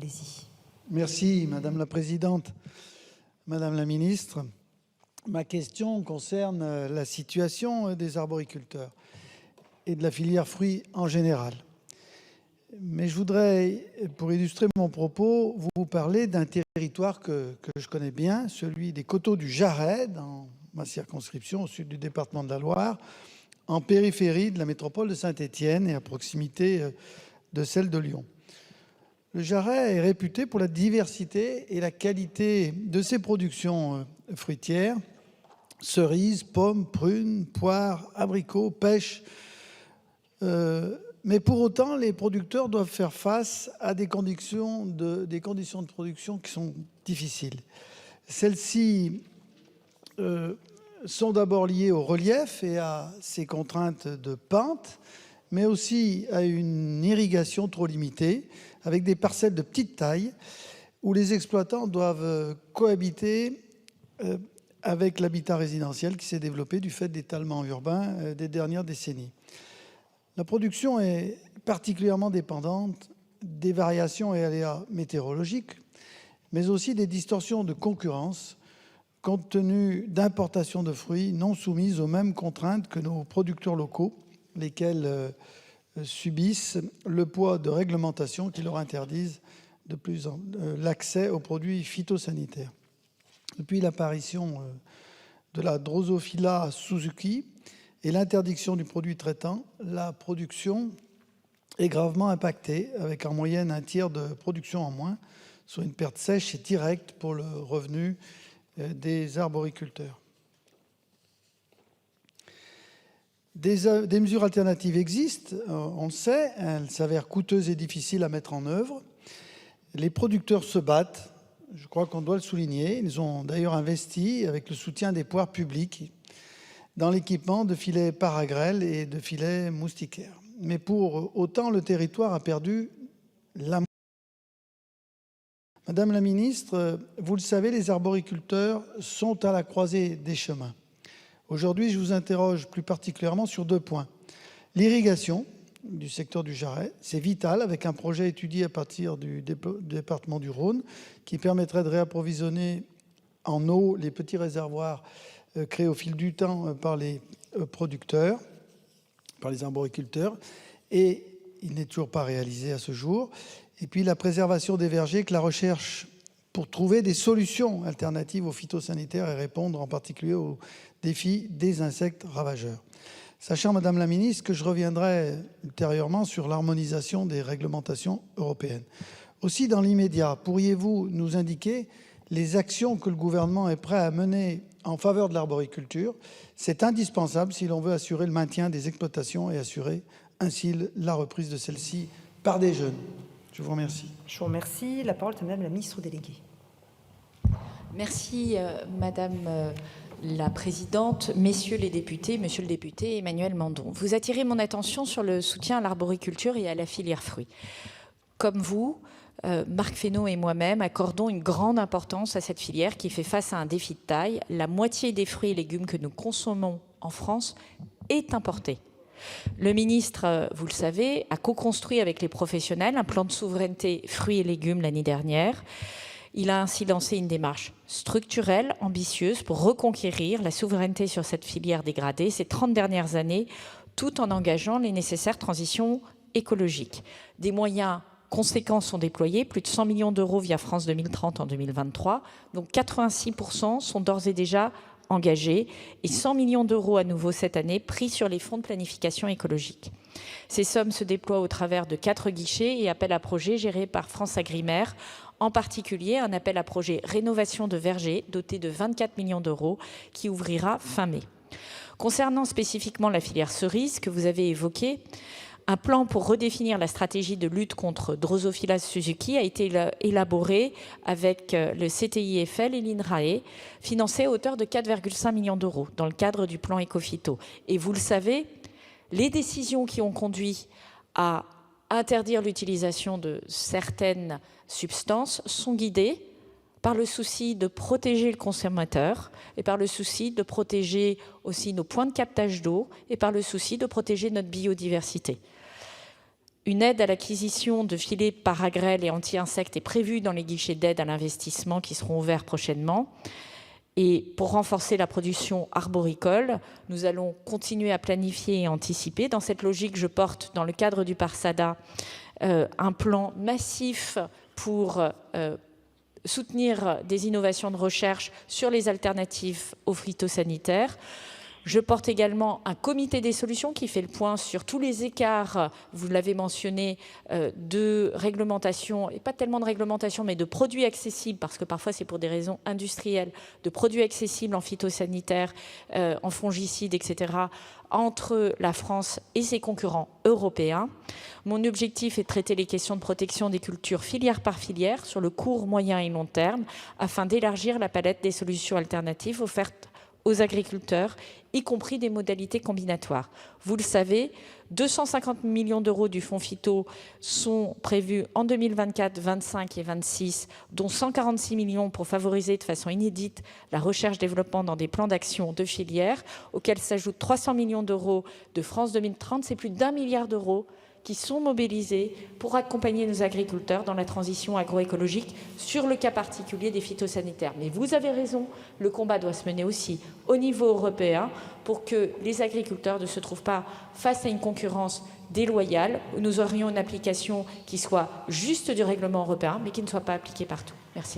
allez-y. Merci Madame la Présidente. Madame la Ministre, ma question concerne la situation des arboriculteurs et de la filière fruits en général. Mais je voudrais, pour illustrer mon propos, vous parler d'un territoire que je connais bien, celui des Coteaux du Jarret, dans ma circonscription au sud du département de la Loire, en périphérie de la métropole de Saint-Étienne et à proximité de celle de Lyon. Le Jarret est réputé pour la diversité et la qualité de ses productions fruitières, cerises, pommes, prunes, poires, abricots, pêches. Mais pour autant, les producteurs doivent faire face à des conditions de production qui sont difficiles. Celles-ci sont d'abord liées au relief et à ses contraintes de pente, mais aussi à une irrigation trop limitée, avec des parcelles de petite taille, où les exploitants doivent cohabiter avec l'habitat résidentiel qui s'est développé du fait d'étalement urbain des dernières décennies. La production est particulièrement dépendante des variations et aléas météorologiques, mais aussi des distorsions de concurrence, compte tenu d'importations de fruits non soumises aux mêmes contraintes que nos producteurs locaux, lesquels subissent le poids de réglementations qui leur interdisent l'accès aux produits phytosanitaires. Depuis l'apparition de la Drosophila suzuki et l'interdiction du produit traitant, la production est gravement impactée, avec en moyenne un tiers de production en moins, soit une perte sèche et directe pour le revenu des arboriculteurs. Des mesures alternatives existent, on le sait, elles s'avèrent coûteuses et difficiles à mettre en œuvre. Les producteurs se battent, je crois qu'on doit le souligner. Ils ont d'ailleurs investi, avec le soutien des pouvoirs publics, dans l'équipement de filets paragrèles et de filets moustiquaires. Mais pour autant, le territoire a perdu la... Madame la Ministre, vous le savez, les arboriculteurs sont à la croisée des chemins. Aujourd'hui, je vous interroge plus particulièrement sur deux points. L'irrigation du secteur du Jarret, c'est vital, avec un projet étudié à partir du département du Rhône qui permettrait de réapprovisionner en eau les petits réservoirs créés au fil du temps par les producteurs, par les arboriculteurs, et il n'est toujours pas réalisé à ce jour. Et puis la préservation des vergers, que la recherche pour trouver des solutions alternatives aux phytosanitaires et répondre en particulier aux défis des insectes ravageurs. Sachant, Madame la Ministre, que je reviendrai ultérieurement sur l'harmonisation des réglementations européennes. Aussi, dans l'immédiat, pourriez-vous nous indiquer les actions que le gouvernement est prêt à mener en faveur de l'arboriculture? C'est indispensable si l'on veut assurer le maintien des exploitations et assurer ainsi la reprise de celles-ci par des jeunes. Je vous remercie. Je vous remercie. La parole est à Madame la Ministre déléguée. Merci, Madame la Présidente, Messieurs les députés, Monsieur le député Emmanuel Mandon. Vous attirez mon attention sur le soutien à l'arboriculture et à la filière fruits. Comme vous, Marc Fesneau et moi-même accordons une grande importance à cette filière qui fait face à un défi de taille. La moitié des fruits et légumes que nous consommons en France est importée. Le ministre, vous le savez, a co-construit avec les professionnels un plan de souveraineté fruits et légumes l'année dernière. Il a ainsi lancé une démarche structurelle, ambitieuse, pour reconquérir la souveraineté sur cette filière dégradée ces 30 dernières années, tout en engageant les nécessaires transitions écologiques. Des moyens conséquents sont déployés, plus de 100 millions d'euros via France 2030 en 2023, donc 86% sont d'ores et déjà engagés et 100 millions d'euros à nouveau cette année pris sur les fonds de planification écologique. Ces sommes se déploient au travers de 4 guichets et appels à projets gérés par France Agrimer, en particulier un appel à projet rénovation de vergers doté de 24 millions d'euros qui ouvrira fin mai. Concernant spécifiquement la filière cerise que vous avez évoquée, un plan pour redéfinir la stratégie de lutte contre Drosophila suzuki a été élaboré avec le CTIFL et l'INRAE, financé à hauteur de 4,5 millions d'euros dans le cadre du plan Ecophyto. Et vous le savez, les décisions qui ont conduit à interdire l'utilisation de certaines substances sont guidées par le souci de protéger le consommateur et par le souci de protéger aussi nos points de captage d'eau et par le souci de protéger notre biodiversité. Une aide à l'acquisition de filets paragrèles et anti-insectes est prévue dans les guichets d'aide à l'investissement qui seront ouverts prochainement. Et pour renforcer la production arboricole, nous allons continuer à planifier et anticiper. Dans cette logique, je porte, dans le cadre du Parsada, un plan massif pour soutenir des innovations de recherche sur les alternatives aux phytosanitaires. Je porte également un comité des solutions qui fait le point sur tous les écarts, vous l'avez mentionné, de réglementation, et pas tellement de réglementation, mais de produits accessibles, parce que parfois c'est pour des raisons industrielles, de produits accessibles en phytosanitaires, en fongicides, etc., entre la France et ses concurrents européens. Mon objectif est de traiter les questions de protection des cultures filière par filière sur le court, moyen et long terme, afin d'élargir la palette des solutions alternatives offertes aux agriculteurs, y compris des modalités combinatoires. Vous le savez, 250 millions d'euros du fonds phyto sont prévus en 2024, 2025 et 2026, dont 146 millions pour favoriser de façon inédite la recherche-développement dans des plans d'action de filière, auxquels s'ajoutent 300 millions d'euros de France 2030. C'est plus d'1 milliard d'euros qui sont mobilisés pour accompagner nos agriculteurs dans la transition agroécologique sur le cas particulier des phytosanitaires. Mais vous avez raison, le combat doit se mener aussi au niveau européen pour que les agriculteurs ne se trouvent pas face à une concurrence déloyale, où nous aurions une application qui soit juste du règlement européen, mais qui ne soit pas appliquée partout. Merci.